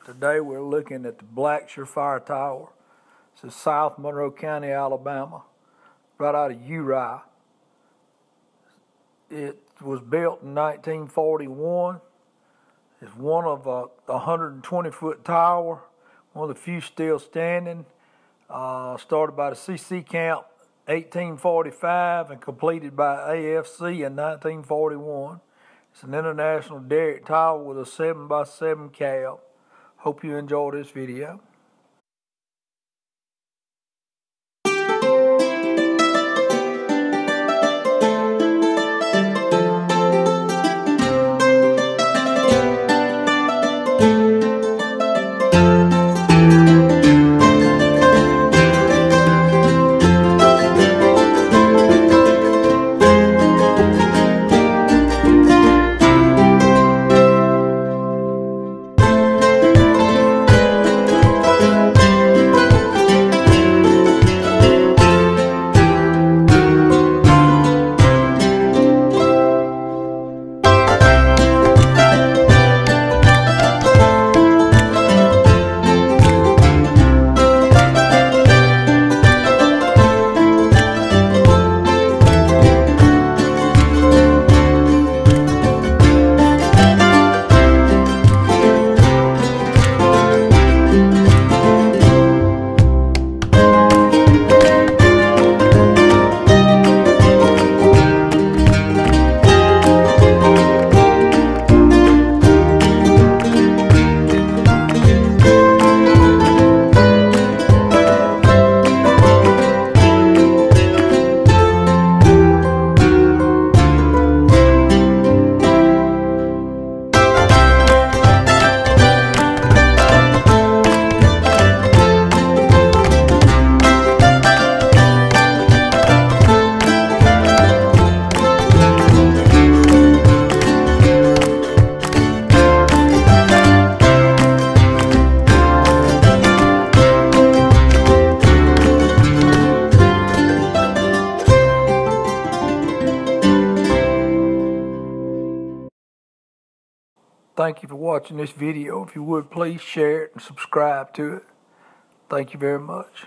Today we're looking at the Blacksher Tower. This is South Monroe County, Alabama, right out of Uri. It was built in 1941. It's one of a 120-foot tower, one of the few still standing. Started by the CC Camp 1845 and completed by AFC in 1941. It's an international derrick tower with a 7x7 cab. Hope you enjoy this video. Thank you for watching this video. If you would, please share it and subscribe to it. Thank you very much.